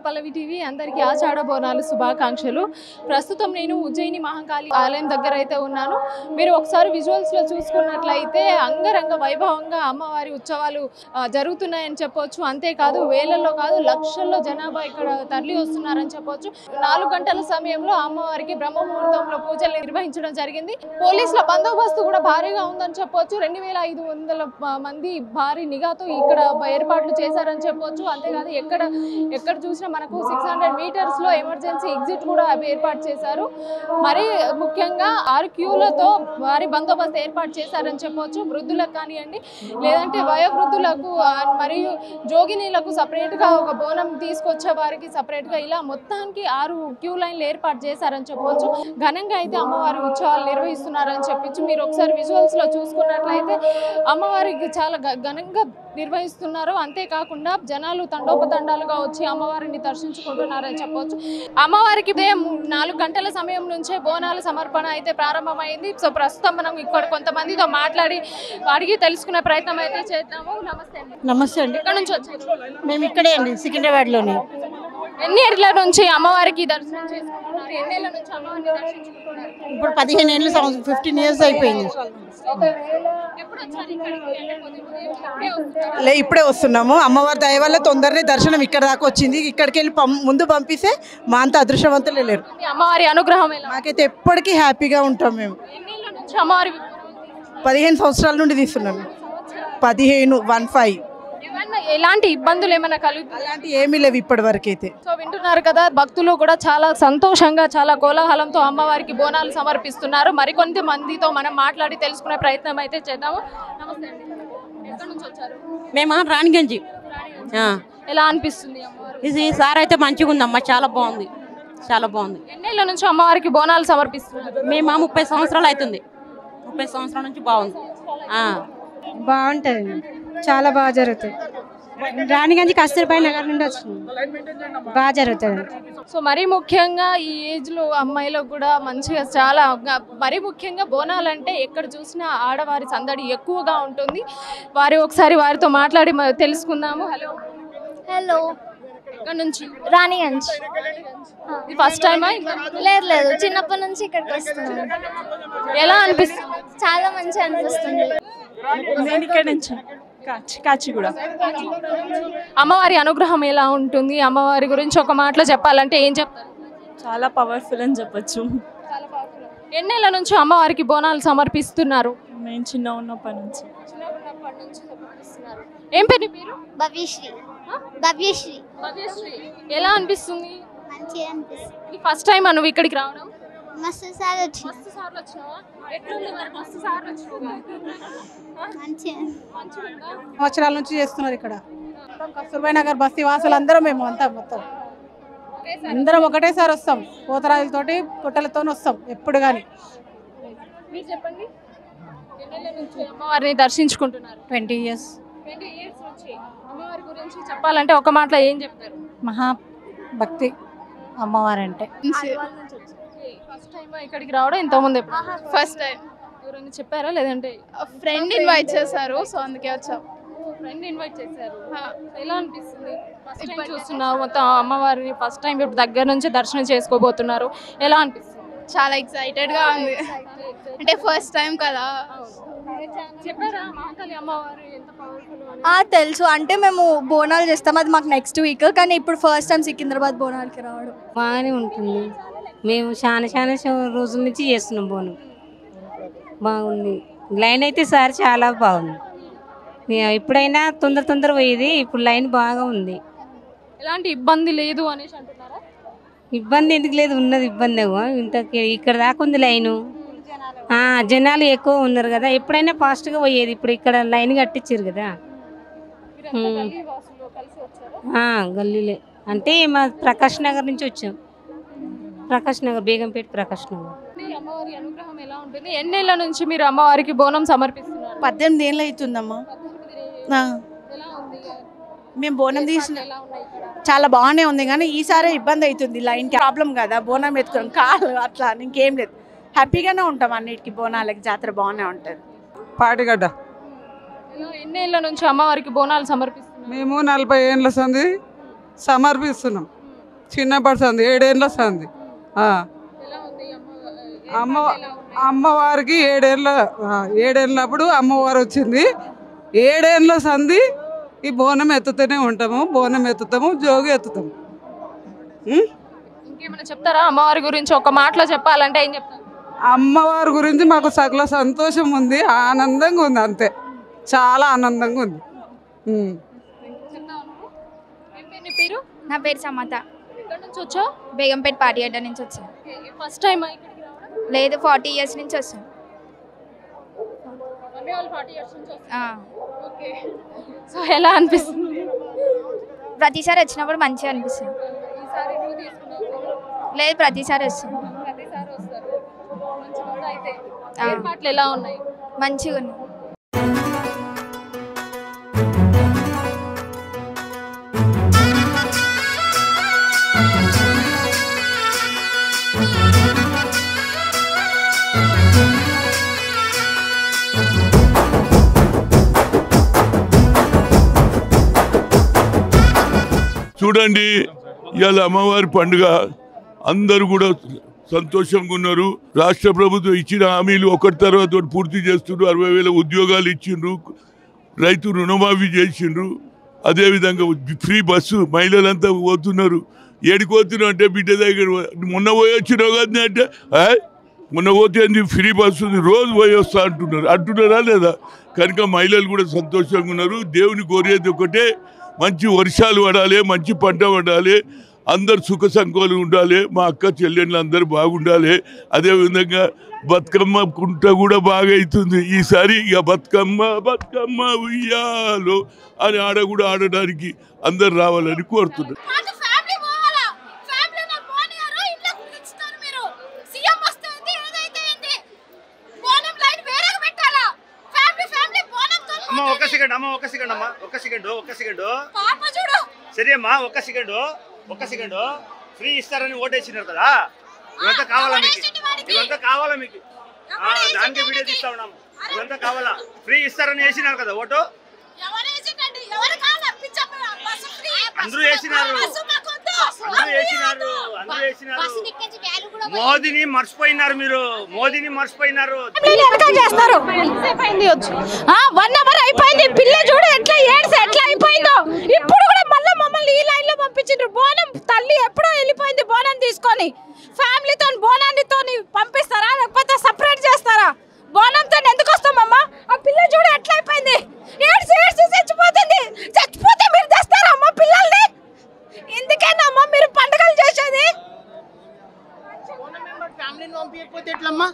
పల్లవి TV అందరికీ ఆషాఢ బోనాలు శుభాకాంక్షలు. ప్రస్తుతం నేను ఉజ్జయిని మహాకాళి ఆలయం దగ్గర అయితే ఉన్నాను. మీరు ఒకసారి విజువల్స్ లో చూసుకున్నట్లయితే అంగరంగ వైభవంగా అమ్మవారి ఉత్సవాలు జరుగుతున్నాయని చెప్పొచ్చు. అంతేకాదు వేలల్లో కాదు లక్షల్లో జనాభా ఇక్కడ తరలి వస్తున్నారని చెప్పొచ్చు. 4 గంటల సమయంలో అమ్మవారికి బ్రహ్మముహూర్తంలో పూజలు నిర్వహించడం జరిగింది. పోలీసుల బందోబస్తు కూడా భారీగా ఉందని చెప్పొచ్చు. 2500 మంది భారీ నిఘాతో ఇక్కడ ఏర్పాట్లు చేశారని చెప్పొచ్చు. అంతేకాదు ఎక్కడ చూసినా మనకు 600 మీటర్స్ లో ఎమర్జెన్సీ ఎగ్జిట్ కూడా ఏర్పాటు చేశారు. మరి ముఖ్యంగా 6 క్యూలతో భారీ బందోబస్తు ఏర్పాటు చేశారని చెప్పొచ్చు. వృద్ధులకు కానివ్వండి లేదంటే వయోవృద్ధులకు మరియు జోగినీలకు సపరేట్ గా ఒక బోనం తీసుకొచ్చే వారికి సపరేట్ గా ఇలా మొత్తానికి 6 క్యూ లైన్లు ఏర్పాటు చేశారని చెప్పొచ్చు. ఘనంగా అయితే అమ్మవారి ఉత్సవాలు నిర్వహిస్తున్నారని చెప్పొచ్చు. మీరు ఒకసారి విజువల్స్ లో చూసుకున్నట్లయితే అమ్మవారికి చాలా ఘనంగా నిర్వహిస్తున్నారు. అంతేకాకుండా జనాలు తండోపతండాలుగా వచ్చి అమ్మవారిని దర్శించుకుంటున్నారని చెప్పొచ్చు. అమ్మవారికి 4 గంటల సమయం నుంచే బోనాల సమర్పణ అయితే ప్రారంభమైంది. సో ప్రస్తుతం మనం ఇక్కడ కొంతమందితో మాట్లాడి అడిగి తెలుసుకునే ప్రయత్నం అయితే చేద్దాము. నమస్తే అండి. నమస్తే అండి. ఇక్కడ నుంచి వచ్చారు? మేము ఇక్కడే అండి, సికింద్రాబాద్ లోనే. ఎన్ని ఏళ్ల నుంచి అమ్మవారికి దర్శనం చేసుకుంటున్నారు? ఎన్ని ఏళ్ల నుంచి అమ్మవారిని దర్శించుకుంటున్నారు? ఇప్పుడు 15 ఏళ్ళు, 15 ఇయర్స్ అయిపోయింది. ఇప్పుడే వస్తున్నాము. అమ్మవారి దయ వల్ల తొందరనే దర్శనం ఇక్కడ దాకా వచ్చింది. ఇక్కడికి వెళ్ళి ముందు పంపిస్తే మా అంత అదృష్టవంతులే లేరు. అమ్మవారి అనుగ్రహం మాకైతే ఎప్పటికీ హ్యాపీగా ఉంటాం. మేము 15 సంవత్సరాల నుండి తీస్తున్నాము. 15 ఎలాంటి ఇబ్బందులు ఏమైనా కలుగుతాయి? అలాంటి ఏమీ లేవు ఇప్పటి వరకు అయితే. సో వింటున్నారు కదా, భక్తులు కూడా చాలా సంతోషంగా చాలా కోలాహలంతో అమ్మవారికి బోనాలు సమర్పిస్తున్నారు. మరికొంత మందితో మనం మాట్లాడి తెలుసుకునే ప్రయత్నం అయితే చేద్దాము. నమస్తే అండి. ఎక్కడి నుంచి వచ్చారు? మేము రాణిగంజి. ఎలా అనిపిస్తుంది అమ్మవారు? ఈసారి అయితే మంచిగా ఉందమ్మా, చాలా బాగుంది, చాలా బాగుంది. ఎన్నేళ్ల నుంచి అమ్మవారికి బోనాలు సమర్పిస్తున్నారు? మేము 30 సంవత్సరాలు అవుతుంది. 30 సంవత్సరాల నుంచి బాగుంది. బాగుంటుంది, చాలా బాగా జరుగుతుంది. రాణిగంజ్ కస్తూర్బాయి నగర్ నుండి వచ్చింది, బాగా జరుగుతుంది. సో మరీ ముఖ్యంగా ఈ ఏజ్ లో అమ్మాయిలకు కూడా మంచిగా చాలా మరీ ముఖ్యంగా బోనాలు అంటే ఎక్కడ చూసినా ఆడవారి సందడి ఎక్కువగా ఉంటుంది. ఒకసారి వారితో మాట్లాడి తెలుసుకుందాము. హలో. హలో. ఎక్కడ నుంచి? రాణిగంజ్. ఫస్ట్ టైమా? లేదు, చిన్నప్పటి నుంచి ఇక్కడికి వస్తున్నాను. ఎలా అనిపిస్తుంది? చాలా మంచిగా అనిపిస్తుంది. నేను ఇక్కడ నుంచి కాచిగూడ. అమ్మవారి అనుగ్రహం ఎలా ఉంటుంది? అమ్మవారి గురించి ఒక మాటలో చెప్పాలంటే ఏం చెప్తారు? చాలా పవర్ఫుల్ అని చెప్పొచ్చు. ఎన్నేళ్ల నుంచి అమ్మవారికి బోనాలు సమర్పిస్తున్నారు? నేను చిన్న ఉన్నప్పటి నుంచి. ఏం పేరు మీరు? భవ్యశ్రీ. భవ్యశ్రీ. ఎలా అనిపిస్తుంది? మంచిగా అనిపిస్తుంది. ఫస్ట్ టైం నువ్వు ఇక్కడికి రావడం? మస్తు సార్లు వచ్చిన. సంవత్సరాల నుంచి చేస్తున్నారు ఇక్కడ. కస్తూర్బాయి నగర్ బస్తీ వాసులు అందరం మేము అంతా మొత్తం అందరం ఒకటేసారి వస్తాం. పోతరాజులతోటి పొట్టలతో వస్తాం ఎప్పుడు కానీ. చెప్పండి, అమ్మవారిని దర్శించుకుంటున్నారు? 20 ఇయర్స్. 20 ఇయర్స్ నుంచి అమ్మవారి గురించి చెప్పాలంటే ఒక మాటలో ఏం చెప్తారు? మహా భక్తి అమ్మవారంటే. ఫస్ట్ టైం ఇక్కడికి రావడం? ఇంతకుముందు ఫస్ట్ టైం. ఎవరైనా చెప్పారా లేదంటే? ఫ్రెండ్ ఇన్వైట్ చేశారు, సో అందుకే వచ్చాం. ఫ్రెండ్ ఇన్వైట్ చేశారు. ఎలా అనిపిస్తుంది? ఫస్ట్ టైం చూస్తున్నావు మొత్తం అమ్మవారిని, ఫస్ట్ టైం ఇప్పుడు దగ్గర నుంచి దర్శనం చేసుకోబోతున్నారు, ఎలా అనిపిస్తుంది? చాలా ఎక్సైటెడ్గా ఉంది, అంటే ఫస్ట్ టైం కదా. చెప్పారా మహాకాళి అమ్మవారు ఎంత పవర్ఫుల్? తెలుసు, అంటే మేము బోనాలు చేస్తాం, అది మాకు నెక్స్ట్ వీక్. కానీ ఇప్పుడు ఫస్ట్ టైం సికింద్రాబాద్ బోనాలకి రావడం బాగానే ఉంటుంది. మేము చాలా రోజుల నుంచి చేస్తున్నాం బోనం, బాగుంది. లైన్ అయితే సార్ చాలా బాగుంది. ఇప్పుడైనా తొందర పోయేది, ఇప్పుడు లైన్ బాగా ఉంది. ఎలాంటి ఇబ్బంది లేదు అనేసి అంటున్నారా? ఇబ్బంది ఎందుకు లేదు, ఉన్నది ఇబ్బంది. ఇంత ఇక్కడ దాకా ఉంది లైను. జనాలు ఎక్కువ ఉన్నారు కదా, ఎప్పుడైనా ఫాస్ట్గా పోయేది. ఇప్పుడు ఇక్కడ లైన్ కట్టించారు కదా. గల్లీలే అంటే మా ప్రకాష్ నగర్ నుంచి వచ్చాం. ప్రకాష్ నగర్, బేగంపేట ప్రకాష్ నగర్. అమ్మవారి అనుగ్రహం ఎలా ఉంటుంది? ఎన్నేళ్ల నుంచి మీరు అమ్మవారికి బోనం సమర్పిస్తున్నారు? 18 ఏళ్ళు అవుతుందమ్మా. మేము బోనం తీసిన చాలా బాగానే ఉంది, కానీ ఈసారి ఇబ్బంది అవుతుంది. లైన్కి ప్రాబ్లం కదా, బోనం ఎత్తుకోవడం కాళ్ళు అట్లా, ఇంకేం లేదు. హ్యాపీగానే ఉంటాం అన్నిటికీ. బోనాలకి జాతర బాగానే ఉంటుంది. పాటిగడ్డ. ఎన్నేళ్ల నుంచి అమ్మవారికి బోనాలు సమర్పిస్తున్నారు? మేము 40 ఏళ్ళ సంది సమర్పిస్తున్నాం. చిన్నప్పటి సంది 7 ఏళ్ళ సంది. అమ్మవారికి 7 ఏళ్ళప్పుడు అమ్మవారు వచ్చింది. 7 ఏళ్ళ సంది ఈ బోనం ఎత్తుతూనే ఉంటాము. బోనం ఎత్తుతాము, జోగి ఎత్తుతాము. ఇంకేమైనా చెప్తారా అమ్మవారి గురించి? ఒక మాటలో చెప్పాలంటే ఏం చెప్తారు? అమ్మవారి గురించి మాకు సకల సంతోషం ఉంది, ఆనందంగా ఉంది, అంతే. చాలా ఆనందంగా ఉంది. పేరు? నా పేరు సమత. ఎక్కడి నుంచి వచ్చావు? బేగంపేట పాటిగడ్డ నుంచి వచ్చాను. ఫస్ట్ టైం లేదు, 40 ఇయర్స్ నుంచి వస్తాను. సో ఎలా అనిపిస్తుంది? ప్రతిసారి వచ్చినప్పుడు మంచిగా అనిపిస్తుంది. లేదు, ప్రతిసారి వస్తాను. ఏర్పాట్లు ఎలా ఉన్నాయి? మంచిగా ఉన్నాయి. చూడండి, ఇవాళ అమ్మవారి పండుగ, అందరూ కూడా సంతోషంగా ఉన్నారు. రాష్ట్ర ప్రభుత్వం ఇచ్చిన హామీలు ఒకటి తర్వాత ఒకటి పూర్తి చేస్తుండ్రు. 60,000 ఉద్యోగాలు ఇచ్చిండ్రు, రైతు రుణమాఫీ చేసిండ్రు. అదేవిధంగా ఫ్రీ బస్సు మహిళలంతా పోతున్నారు. ఏడికి పోతున్నావు అంటే బిడ్డ దగ్గర మొన్న పోయి వచ్చినావు కదా అంటే మొన్న పోతే ఫ్రీ బస్సు ఉంది, రోజు పోయి వస్తా అంటున్నారా లేదా? కనుక మహిళలు కూడా సంతోషంగా ఉన్నారు. దేవుని కోరేది ఒకటే, మంచి వర్షాలు పడాలి, మంచి పంట పడాలి, అందరు సుఖ సంకోలు ఉండాలి, మా అక్క చెల్లెళ్ళు అందరూ బాగుండాలి. అదేవిధంగా బతుకమ్మ కుంట కూడా బాగా అవుతుంది ఈసారి. ఇక బతుకమ్మ బతుకమ్మ ఉయ్యాలో అని ఆడ కూడా ఆడడానికి అందరు రావాలని కోరుతున్నారు. సరే అమ్మా, ఒక్క సెకండ్ ఫ్రీ ఇస్తారని ఓటేసినారు కదా, ఇవంతా కావాలా మీకు? ఇవంతా కావాలా మీకు? దానికి వీడియో తీస్తా ఉన్నాము. ఇవంతా కావాలా? ఫ్రీ ఇస్తారని వేసినారు కదా ఓటు, అందరూ వేసినారు. మోదీని మర్చిపోయినారు మీరు, మోదీని మర్చిపోయినారు. 1 అవర్ అయిపోయింది, పిల్ల చూడు ఎట్లా ఏడ్స్ ఎట్లా అయిపోయిందో. ఇప్పుడు కూడా మళ్ళీ మమ్మల్ని ఈ లైన్ లో పంపించారు. బోనం తల్లి ఎప్పుడో వెళ్ళిపోయింది, బోనం తీసుకొని. ఫ్యామిలీతో బోనాన్నితో పంపిస్తారా లేకపోతే సపరేట్ చేస్తారా? బోనంతో ఎందుకు వస్తామమ్మా? ఆ పిల్ల చూడు ఎట్లా అయిపోయింది, ఏడ్స్ ఏడ్స్ చచ్చిపోతుంది. చచ్చిపోతే మీరు తెస్తారా అమ్మా పిల్లల్ని? ఎందుకేనమ్మా మీరు పండుగలు చేసేది? ఫ్యామిలీని పంపించకపోతే ఎట్లమ్మా?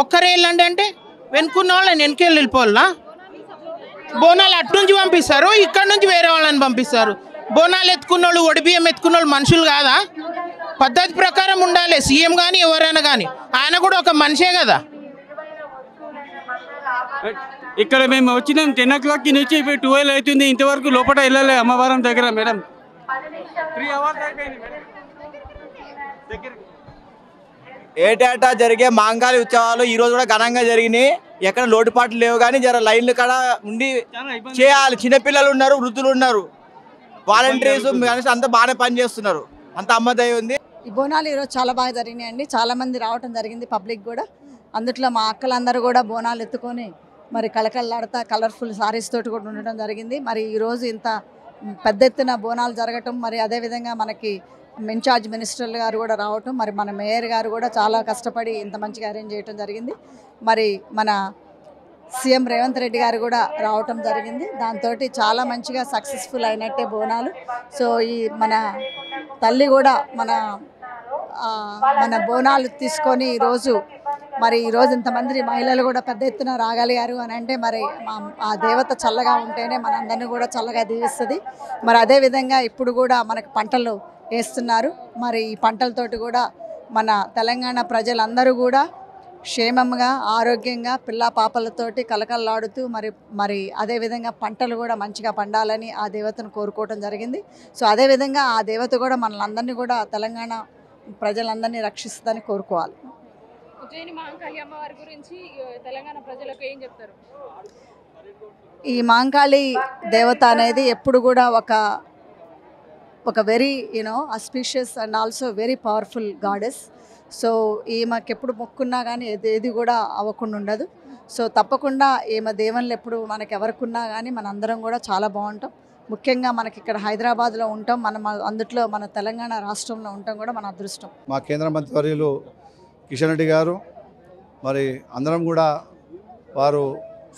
ఒక్కరే వెళ్ళండి అంటే వెనుకున్న వాళ్ళని వెనకెళ్ళి వెళ్ళిపోవాలా? బోనాలు అటు నుంచి పంపిస్తారు, ఇక్కడ నుంచి వేరే వాళ్ళని పంపిస్తారు. బోనాలు ఎత్తుకున్న వాళ్ళు, ఒడిబియ్యం ఎత్తుకున్న వాళ్ళు మనుషులు కాదా? పద్ధతి ప్రకారం ఉండాలి. సీఎం కానీ ఎవరైనా కానీ, ఆయన కూడా ఒక మనిషే కదా. ఇక్కడ మేము వచ్చినాం 10 o'clock నుంచి ఇప్పుడు 12 అవుతుంది, ఇంతవరకు లోపల వెళ్ళలే అమ్మవారం దగ్గర. మేడం 3 hours అయిపోయింది మేడం. ఏటేటా జరిగే మాంగాలి ఉత్సవాలు ఈ రోజు కూడా ఘనంగా జరిగినాయి. ఎక్కడ లోటుపాట్లు లేవు, కానీ జర లైన్లు కాడ ఉండి చేయాలి. చిన్నపిల్లలు ఉన్నారు, వృద్ధులు ఉన్నారు, వాలంటీర్స్ అంతా బాగానే పని చేస్తున్నారు, అంత అమ్మదయ ఉంది. ఈ బోనాలు ఈరోజు చాలా బాగా జరిగినాయండి. చాలామంది రావటం జరిగింది, పబ్లిక్ కూడా. అందుట్లో మా అక్కలందరూ కూడా బోనాలు ఎత్తుకొని మరి కళకళలాడుతా కలర్ఫుల్ సారీస్ తోటి కూడా ఉండటం జరిగింది. మరి ఈరోజు ఇంత పెద్ద ఎత్తున బోనాలు జరగటం, మరి అదేవిధంగా మనకి ఇన్ఛార్జ్ మినిస్టర్లు గారు కూడా రావటం, మరి మన మేయర్ గారు కూడా చాలా కష్టపడి ఇంత మంచిగా అరేంజ్ చేయటం జరిగింది. మరి మన సీఎం రేవంత్ రెడ్డి గారు కూడా రావటం జరిగింది. దాంతో చాలా మంచిగా సక్సెస్ఫుల్ అయినట్టే బోనాలు. సో ఈ మన తల్లి కూడా మన బోనాలు తీసుకొని ఈరోజు ఇంతమంది మహిళలు కూడా పెద్ద ఎత్తున రాగలిగారు అని అంటే మరి ఆ దేవత చల్లగా ఉంటేనే మనందరినీ కూడా చల్లగా దీవిస్తుంది. మరి అదేవిధంగా ఇప్పుడు కూడా మనకు పంటలు వేస్తున్నారు. మరి ఈ పంటలతోటి కూడా మన తెలంగాణ ప్రజలందరూ కూడా క్షేమంగా ఆరోగ్యంగా పిల్లా పాపలతోటి కలకల్లాడుతూ మరి అదేవిధంగా పంటలు కూడా మంచిగా పండాలని ఆ దేవతను కోరుకోవటం జరిగింది. సో అదేవిధంగా ఆ దేవత కూడా మనలందరినీ కూడా తెలంగాణ ప్రజలందరినీ రక్షిస్తుందని కోరుకోవాలి. ఉజ్జయిని మహంకాళి అమ్మవారి గురించి తెలంగాణ ప్రజలకు ఏం చెప్తారు? ఈ మహంకాళి దేవత అనేది ఎప్పుడు కూడా ఒక ఒక very auspicious and also very powerful goddess. So ఈమెకి ఎప్పుడు మొక్కున్నా కానీ ఏది కూడా అవ్వకుండా ఉండదు. సో తప్పకుండా ఈమె దేవుళ్ళు ఎప్పుడు మనకి ఎవరికున్నా కానీ మనందరం కూడా చాలా బాగుంటాం. ముఖ్యంగా మనకి ఇక్కడ హైదరాబాద్లో ఉంటాం, మనం అందుట్లో మన తెలంగాణ రాష్ట్రంలో ఉంటాం కూడా మన అదృష్టం. మా కేంద్ర మంత్రివర్యులు కిషన్ రెడ్డి గారు మరి అందరం కూడా వారు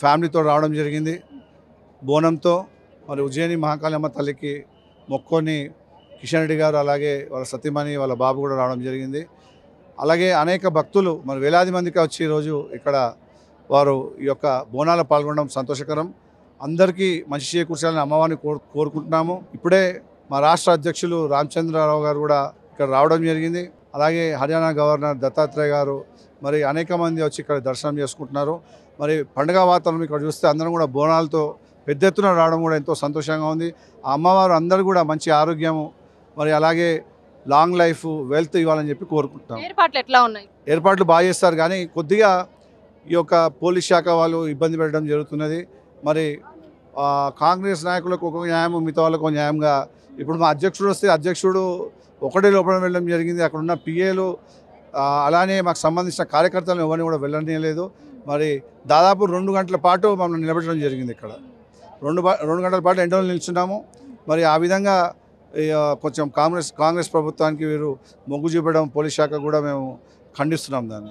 ఫ్యామిలీతో రావడం జరిగింది. బోనంతో మరి ఉజ్జయిని మహాకాళమ్మ తల్లికి మొక్కుని కిషన్ రెడ్డి గారు అలాగే వాళ్ళ సతీమణి వాళ్ళ బాబు కూడా రావడం జరిగింది. అలాగే అనేక భక్తులు మరి వేలాది మందికి వచ్చి ఈరోజు ఇక్కడ వారు ఈ యొక్క బోనాలు పాల్గొనడం సంతోషకరం. అందరికీ మంచి చేకూర్చాలని అమ్మవారిని కోరుకుంటున్నాము. ఇప్పుడే మా రాష్ట్ర అధ్యక్షులు రామచంద్రరావు గారు కూడా ఇక్కడ రావడం జరిగింది. అలాగే హర్యానా గవర్నర్ దత్తాత్రేయ గారు మరి అనేక మంది వచ్చి ఇక్కడ దర్శనం చేసుకుంటున్నారు. మరి పండుగ వాతావరణం ఇక్కడ చూస్తే అందరం కూడా బోనాలతో పెద్ద ఎత్తున రావడం కూడా ఎంతో సంతోషంగా ఉంది. ఆ అమ్మవారు అందరూ కూడా మంచి ఆరోగ్యము మరి అలాగే లాంగ్ లైఫ్ వెల్త్ ఇవ్వాలని చెప్పి కోరుకుంటున్నాం. ఏర్పాట్లు ఎట్లా ఉన్నాయి? ఏర్పాట్లు బాగా చేస్తారు కానీ కొద్దిగా ఈ యొక్క పోలీస్ శాఖ వాళ్ళు ఇబ్బంది పెట్టడం జరుగుతున్నది. మరి కాంగ్రెస్ నాయకులకు ఒక న్యాయం, మిగతా వాళ్ళకు న్యాయంగా ఇప్పుడు మా అధ్యక్షుడు వస్తే అధ్యక్షుడు ఒకటే లోపల వెళ్ళడం జరిగింది. అక్కడ ఉన్న పిఏలు అలానే మాకు సంబంధించిన కార్యకర్తలను ఎవరిని కూడా వెళ్ళనీయలేదు. మరి దాదాపు 2 గంటల పాటు మమ్మల్ని నిలబెట్టడం జరిగింది. ఇక్కడ 2 గంటల పాటు ఎండలో నిల్చున్నాము. మరి ఆ విధంగా కొంచెం కాంగ్రెస్ ప్రభుత్వానికి వీరు మొగ్గు చూపడం పోలీస్ శాఖ కూడా మేము ఖండిస్తున్నాం దాన్ని.